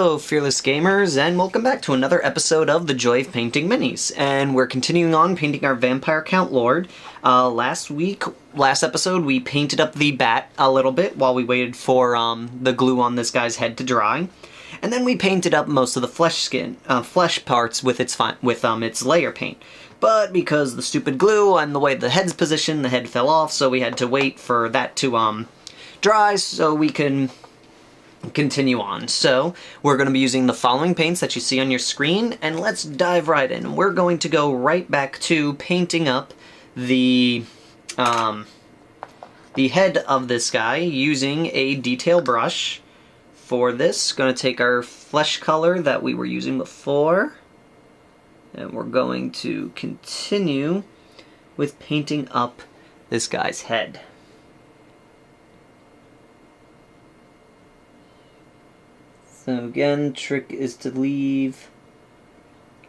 Hello, fearless gamers, and welcome back to another episode of The Joy of Painting Minis. And we're continuing on painting our Vampire Count Lord. Last episode, we painted up the bat a little bit while we waited for the glue on this guy's head to dry. And then we painted up most of the flesh parts with its layer paint. But because the stupid glue and the way the head's positioned, the head fell off, so we had to wait for that to dry so we can continue on. So we're going to be using the following paints that you see on your screen, and let's dive right in. We're going to go right back to painting up the head of this guy using a detail brush. For this, going to take our flesh color that we were using before, and we're going to continue with painting up this guy's head. So again, trick is to leave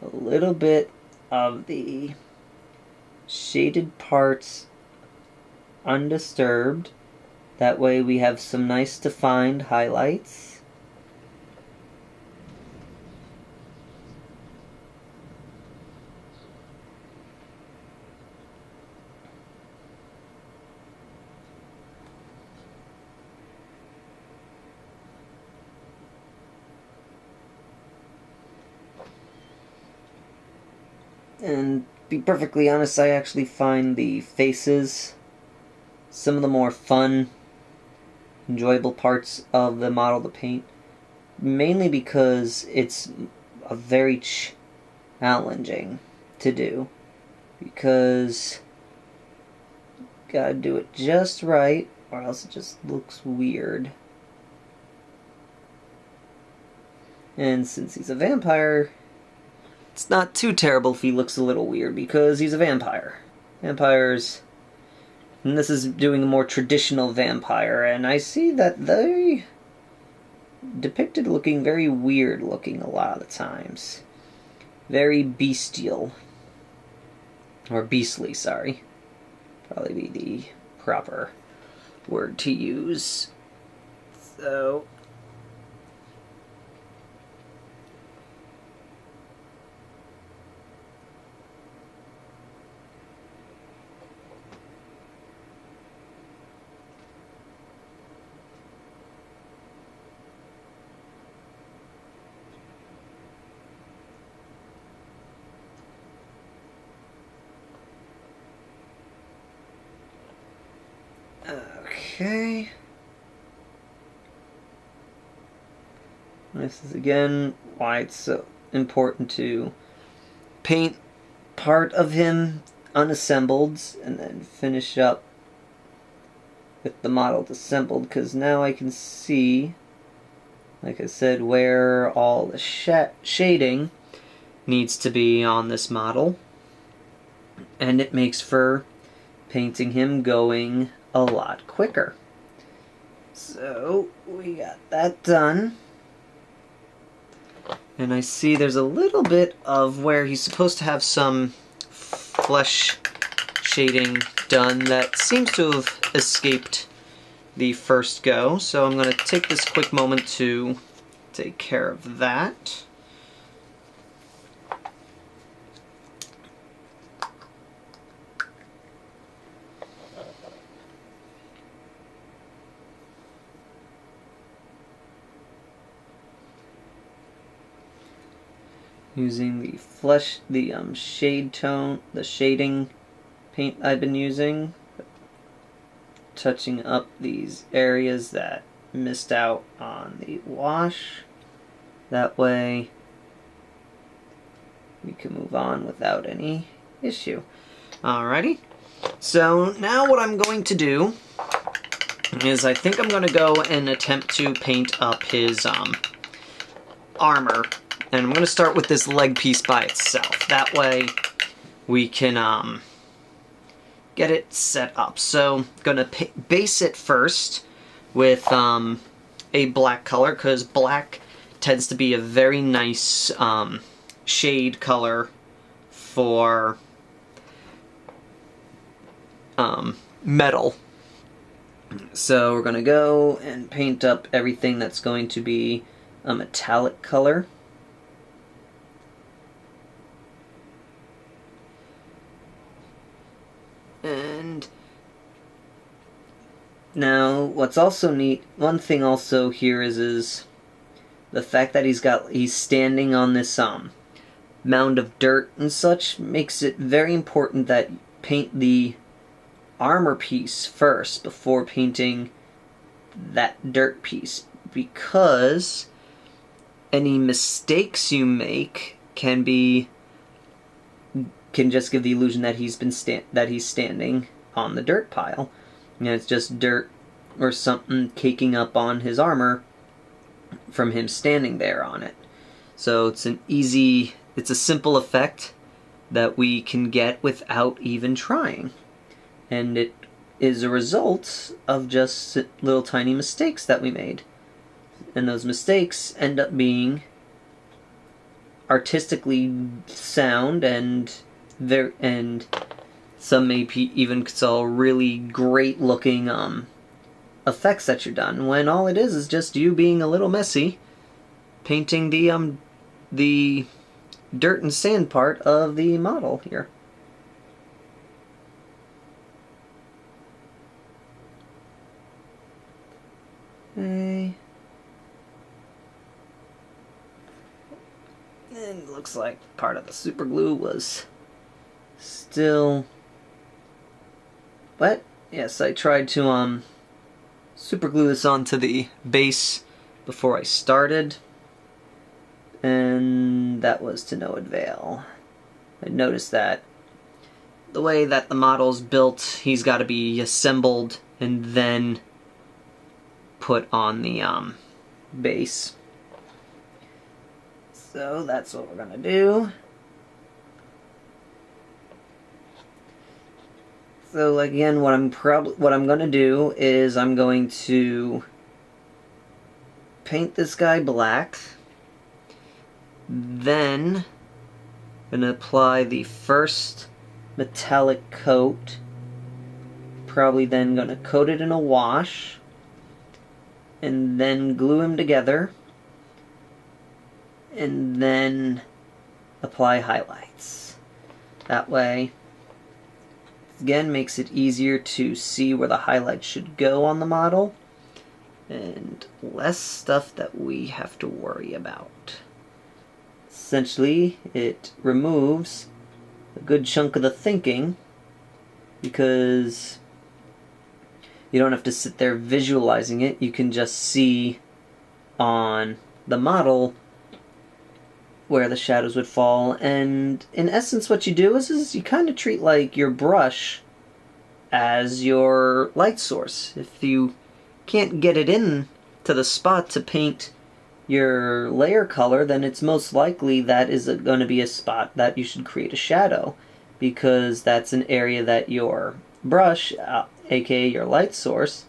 a little bit of the shaded parts undisturbed. That way we have some nice defined highlights. And to be perfectly honest, I actually find the faces some of the more fun, enjoyable parts of the model to paint. Mainly because it's a very challenging to do. Because you gotta do it just right, or else it just looks weird. And since he's a vampire, it's not too terrible if he looks a little weird, because he's a vampire. Vampires... And this is doing a more traditional vampire, and I see that they depicted looking very weird looking a lot of the times. Very bestial. Or beastly, sorry. Probably be the proper word to use. So... Okay. This is again why it's so important to paint part of him unassembled and then finish up with the model assembled, because now I can see, like I said, where all the shading needs to be on this model, and it makes for painting him going a lot quicker. So we got that done, and I see there's a little bit of where he's supposed to have some flesh shading done that seems to have escaped the first go, so I'm going to take this quick moment to take care of that. Using the shade tone, the shading paint I've been using, touching up these areas that missed out on the wash. That way we can move on without any issue. Alrighty, so now what I'm going to do is I think I'm going to go and attempt to paint up his armor. And I'm going to start with this leg piece by itself. That way we can get it set up. So I'm going to base it first with a black color, because black tends to be a very nice shade color for metal. So we're going to go and paint up everything that's going to be a metallic color. And now what's also neat, one thing also here is the fact that he's standing on this mound of dirt and such makes it very important that you paint the armor piece first before painting that dirt piece, because any mistakes you make can just give the illusion that he's standing on the dirt pile, and it's just dirt or something caking up on his armor from him standing there on it. So it's a simple effect that we can get without even trying. And it is a result of just little tiny mistakes that we made. And those mistakes end up being artistically sound and some may even saw really great looking effects that you're done, when all it is just you being a little messy painting the dirt and sand part of the model here. Okay. And it looks like part of the super glue was still wet. Yes, I tried to super glue this onto the base before I started, and that was to no avail. I noticed that the way that the model's built, he's got to be assembled and then put on the base. So that's what we're gonna do. So again, what I'm gonna do is I'm going to paint this guy black. Then I'm gonna apply the first metallic coat. Probably then gonna coat it in a wash, and then glue him together, and then apply highlights. That way, again, makes it easier to see where the highlights should go on the model, and less stuff that we have to worry about. Essentially, it removes a good chunk of the thinking, because you don't have to sit there visualizing it. You can just see on the model where the shadows would fall. And in essence, what you do is you kind of treat like your brush as your light source. If you can't get it in to the spot to paint your layer color, then it's most likely that is going to be a spot that you should create a shadow, because that's an area that your brush, aka your light source,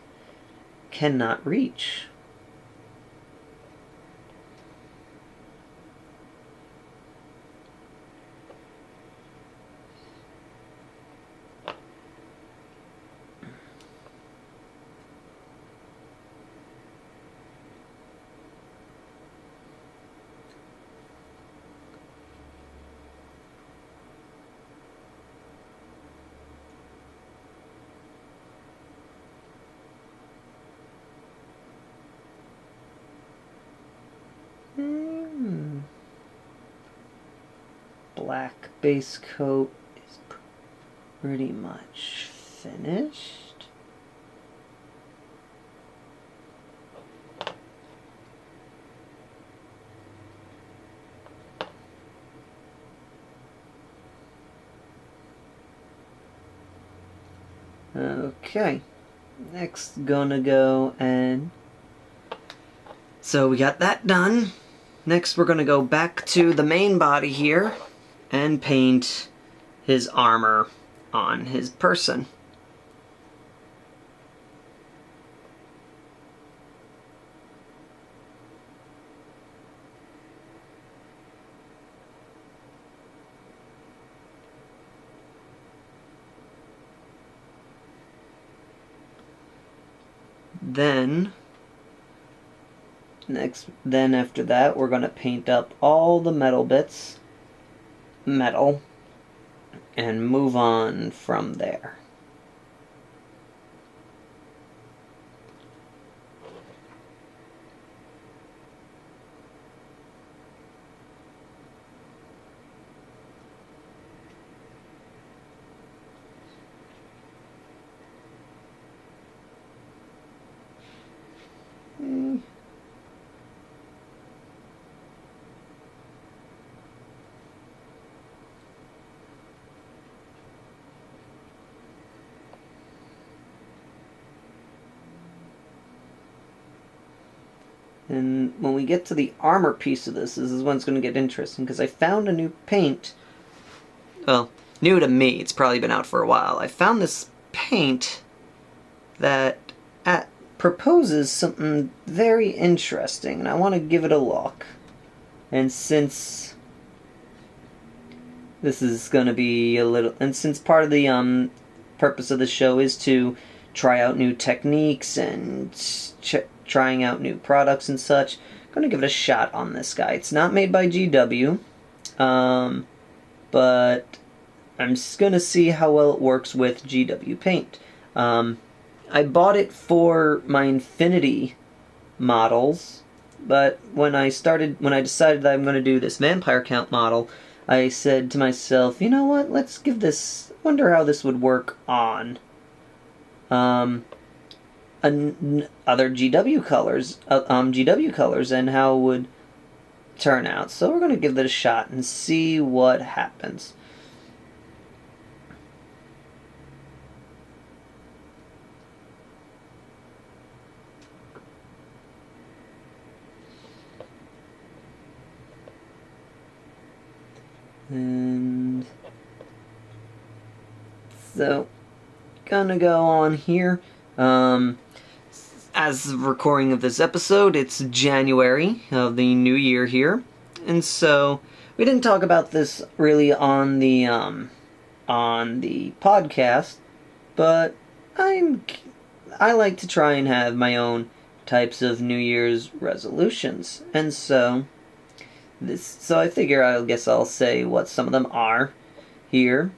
cannot reach. Black base coat is pretty much finished. Okay, next gonna go and... So we got that done. Next we're gonna go back to the main body here and paint his armor on his person. Then Then after that, we're going to paint up all the metal bits, metal, and move on from there. And when we get to the armor piece of this is when it's going to get interesting, because I found a new paint. Well, new to me, it's probably been out for a while. I found this paint that proposes something very interesting, and I want to give it a look. And since this is going to be a little... And since part of the purpose of the show is to try out new techniques and trying out new products and such, I'm going to give it a shot on this guy. It's not made by GW, but I'm just going to see how well it works with GW paint. I bought it for my Infinity models, but when I decided that I'm going to do this Vampire Count model, I said to myself, you know what, let's give this, wonder how this would work on other GW colors and how it would turn out. So we're going to give it a shot and see what happens. And so, gonna go on here. As the recording of this episode, it's January of the new year here, and so we didn't talk about this really on the podcast, but I like to try and have my own types of New Year's resolutions, and so I figure I guess I'll say what some of them are here.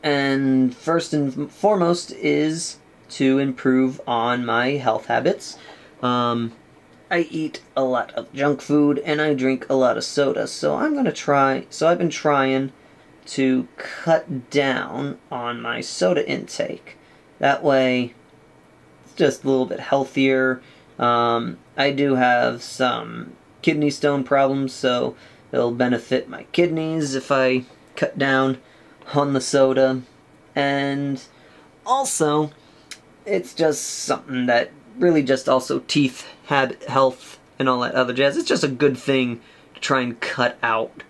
And first and foremost is to improve on my health habits. I eat a lot of junk food and I drink a lot of soda, so I've been trying to cut down on my soda intake. That way it's just a little bit healthier. I do have some kidney stone problems, so it'll benefit my kidneys if I cut down on the soda. And also, it's just something that really just also teeth, habit, health, and all that other jazz. It's just a good thing to try and cut out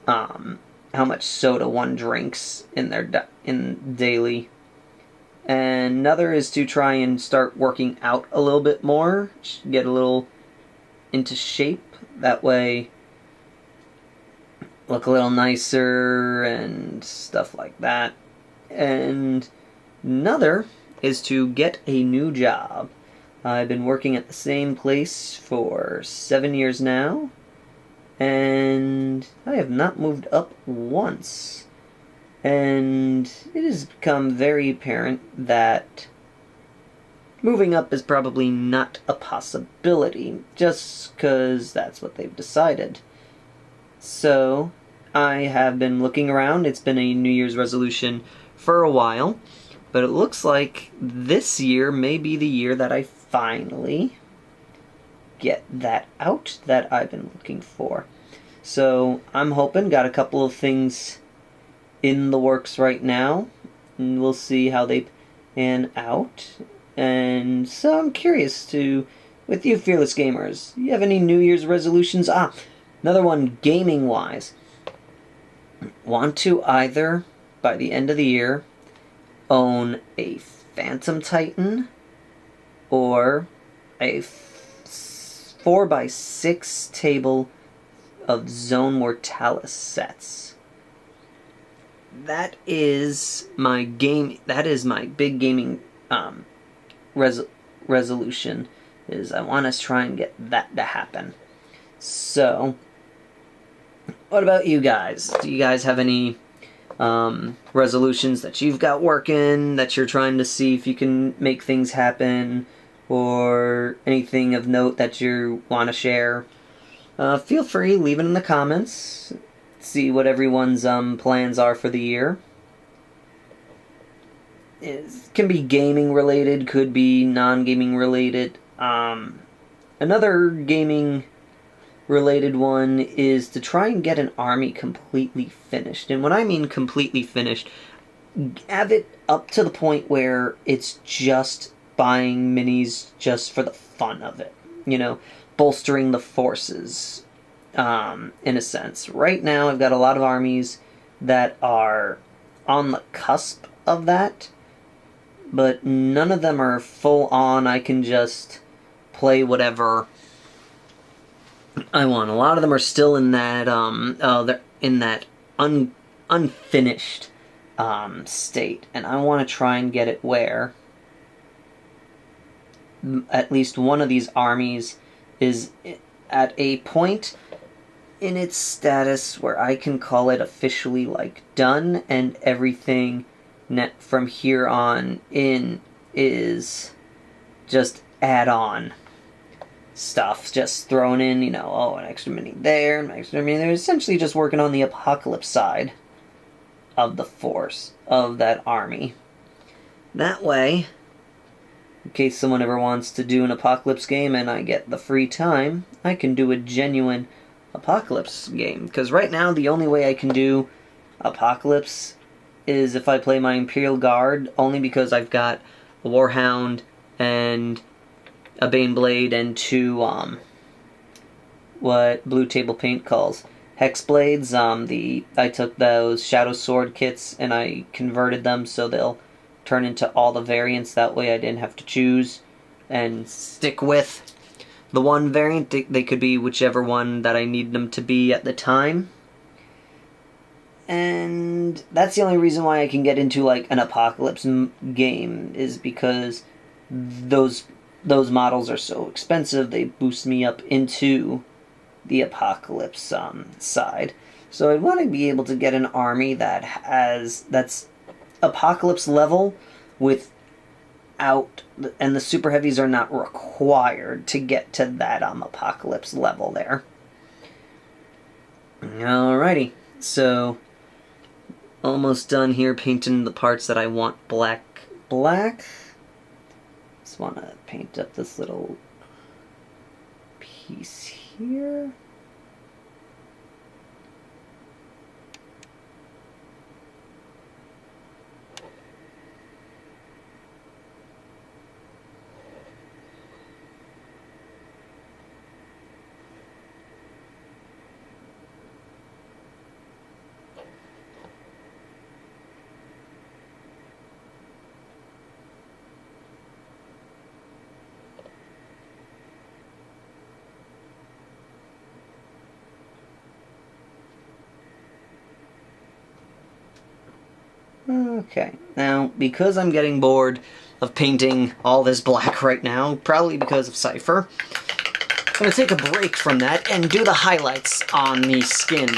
how much soda one drinks in daily. And another is to try and start working out a little bit more, get a little into shape. That way, look a little nicer and stuff like that. And another is to get a new job. I've been working at the same place for 7 years now, and I have not moved up once. And it has become very apparent that moving up is probably not a possibility, just because that's what they've decided. So, I have been looking around. It's been a New Year's resolution for a while, but it looks like this year may be the year that I finally get that out that I've been looking for. So, I'm hoping, got a couple of things in the works right now, and we'll see how they pan out. And so I'm curious with you fearless gamers, you have any New Year's resolutions? Another one, gaming-wise. Want to either, by the end of the year, own a Phantom Titan or a 4x6 table of Zone Mortalis sets. That is my big gaming resolution is I want to try and get that to happen. So, what about you guys? Do you guys have any resolutions that you've got working, that you're trying to see if you can make things happen, or anything of note that you want to share? Feel free, leave it in the comments. See what everyone's plans are for the year. It can be gaming related, could be non-gaming related. Another gaming related one is to try and get an army completely finished. And when I mean completely finished, have it up to the point where it's just buying minis just for the fun of it. You know, bolstering the forces, in a sense. Right now, I've got a lot of armies that are on the cusp of that, but none of them are full on. I can just play whatever I want. A lot of them are still in that they're in that unfinished state, and I want to try and get it where at least one of these armies is at a point in its status where I can call it officially like done, and everything from here on in is just add-on stuff, just thrown in, you know, oh, an extra mini there, an extra mini there. Essentially just working on the apocalypse side of the force of that army. That way, in case someone ever wants to do an apocalypse game and I get the free time, I can do a genuine apocalypse game. Because right now, the only way I can do apocalypse is if I play my Imperial Guard, only because I've got a Warhound and a Baneblade and two, what Blue Table Paint calls Hexblades. I took those Shadow Sword kits and I converted them so they'll turn into all the variants. That way I didn't have to choose and stick with the one variant. They could be whichever one that I need them to be at the time. And that's the only reason why I can get into like an apocalypse game, is because those models are so expensive. They boost me up into the apocalypse side. So I'd want to be able to get an army that's apocalypse level without, and the super heavies are not required to get to that apocalypse level there. Alrighty, so almost done here painting the parts that I want black. Just want to paint up this little piece here. Okay, now, because I'm getting bored of painting all this black right now, probably because of Cypher, I'm going to take a break from that and do the highlights on the skin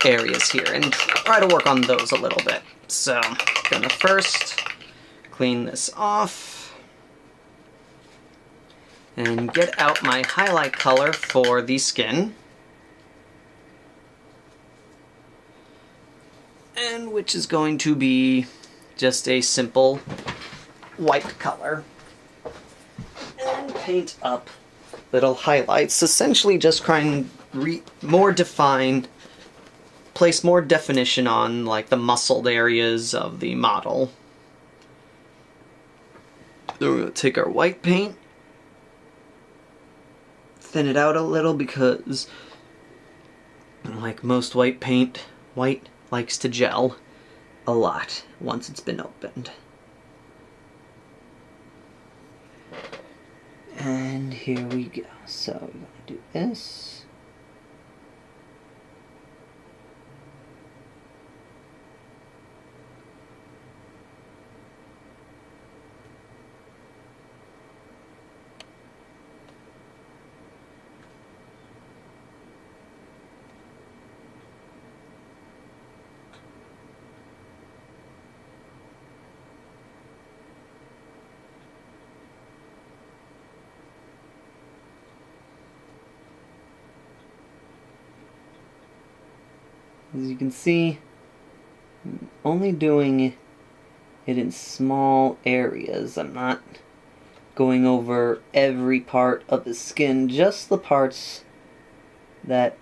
areas here, and try to work on those a little bit. So, I'm going to first clean this off, and get out my highlight color for the skin. And which is going to be just a simple white color. And paint up little highlights, essentially just trying more defined, place more definition on like the muscled areas of the model. Then we're going to take our white paint, thin it out a little, because like most white paint, white likes to gel a lot once it's been opened. And here we go. So we're going to do this. As you can see, I'm only doing it in small areas. I'm not going over every part of the skin, just the parts that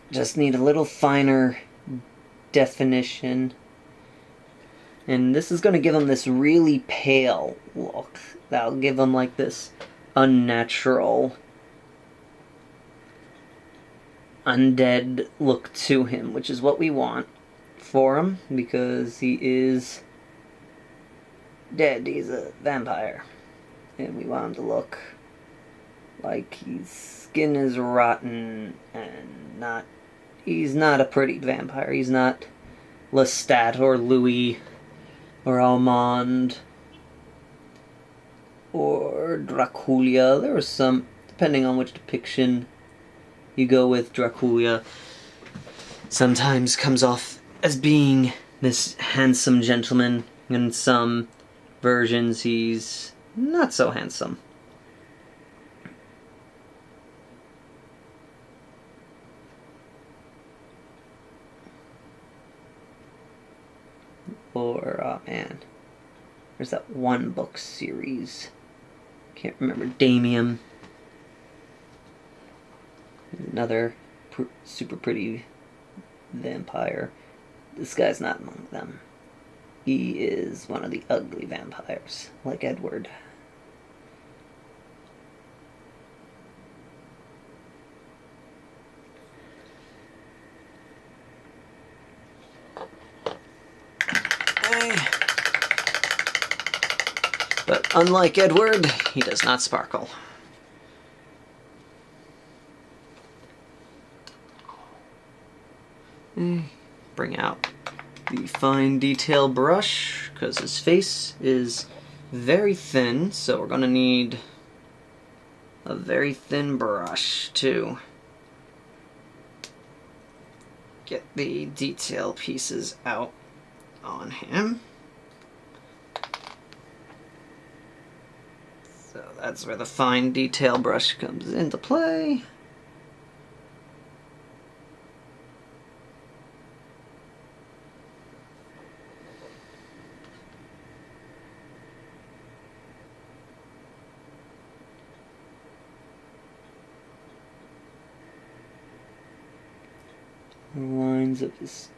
just need a little finer definition. And this is going to give him this really pale look. That'll give him like this unnatural, undead look to him, which is what we want for him, because he is dead. He's a vampire. And we want him to look like his skin is rotten and not... He's not a pretty vampire. He's not Lestat or Louis or Almond or Draculia. There was some, depending on which depiction you go with. Draculia sometimes comes off as being this handsome gentleman. In some versions, he's not so handsome. Or, oh man, there's that one book series. Can't remember. Damien. Another super pretty vampire. This guy's not among them. He is one of the ugly vampires, like Edward. But unlike Edward, he does not sparkle. Bring out the fine detail brush, because his face is very thin, so we're going to need a very thin brush to get the detail pieces out on him. So that's where the fine detail brush comes into play. The lines of his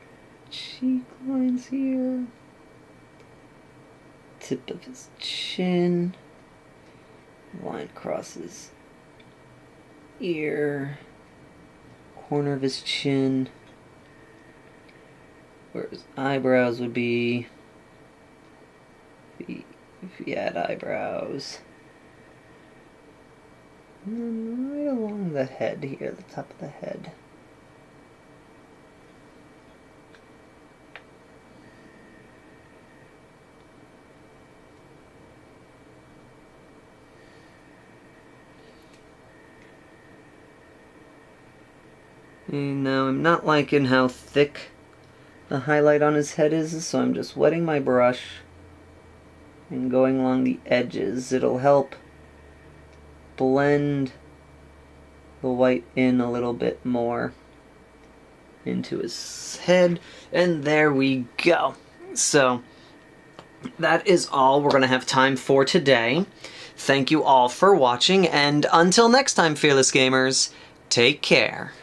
cheek lines here, tip of his chin, line across his ear, corner of his chin, where his eyebrows would be, if he had eyebrows, and right along the head here, the top of the head. And now I'm not liking how thick the highlight on his head is, so I'm just wetting my brush and going along the edges. It'll help blend the white in a little bit more into his head. And there we go. So that is all we're going to have time for today. Thank you all for watching, and until next time, fearless gamers, take care.